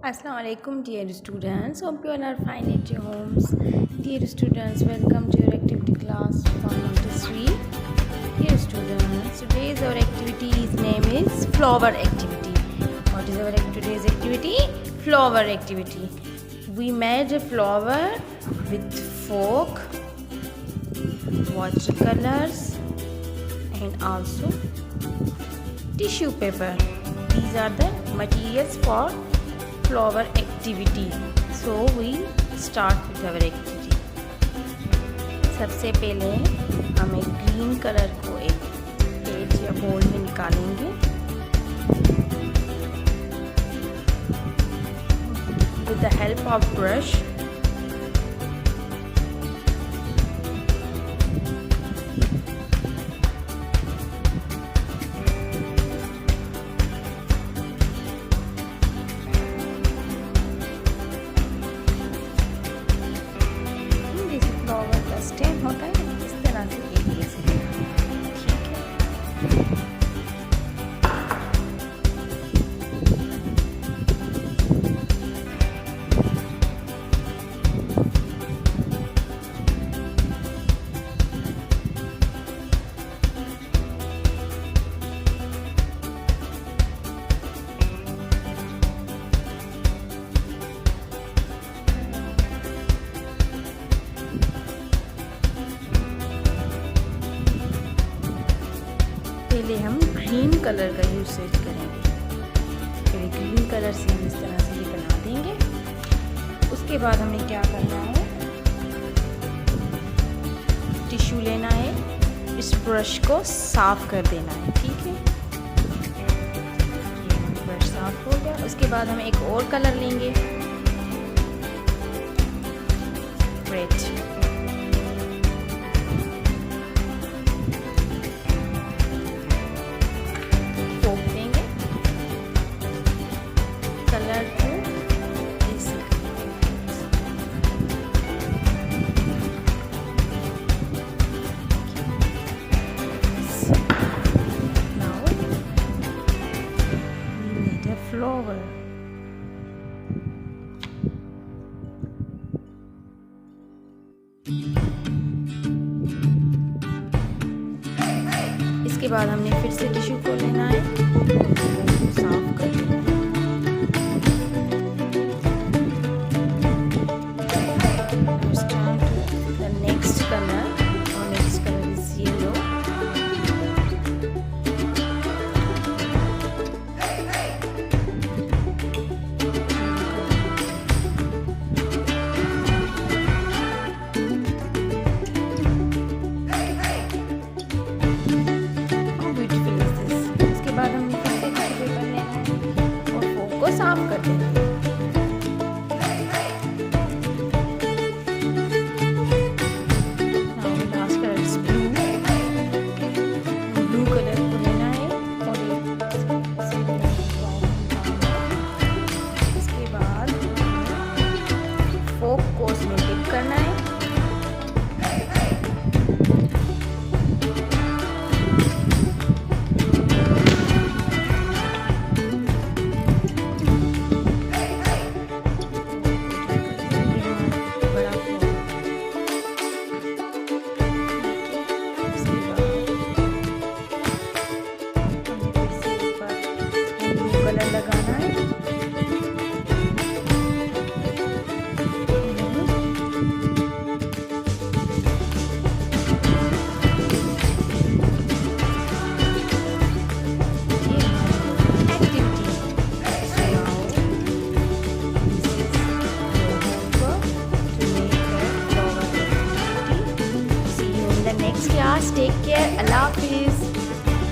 Assalamualaikum dear students. Hope you all are fine at your homes. Dear students, welcome to your activity class for montessori. Dear students, today's our activity's name is flower activity. What is our today's activity? Flower activity. We made a flower with fork, watercolors and also tissue paper. These are the materials for flower activity. So we start with our activity. सबसे पहले हम एक green colour को एक page या board में निकालेंगे with the help of brush. Flower का स्टेम होता है, इस तरह से एरिया से ठीक है। पहले हम ग्रीन कलर का यूसेज करेंगे। फिर ग्रीन कलर से हम इस तरह से ये बना देंगे। उसके बाद हमें क्या करना है, टिश्यू लेना है, इस ब्रश को साफ कर देना है। ठीक है, ये ब्रश साफ हो गया। उसके बाद हम एक और कलर लेंगे, रेड। कलर को now we need a flower. इसके बाद हमने फिर से टिश्यू को लेना है, साफ कर देना है। साफ कर देना है। Last colour is blue colour को लेना है और इसके बाद फोक को उसमें डिप करना है। कलर लगाना है। Next class, take care. Allah Hafiz.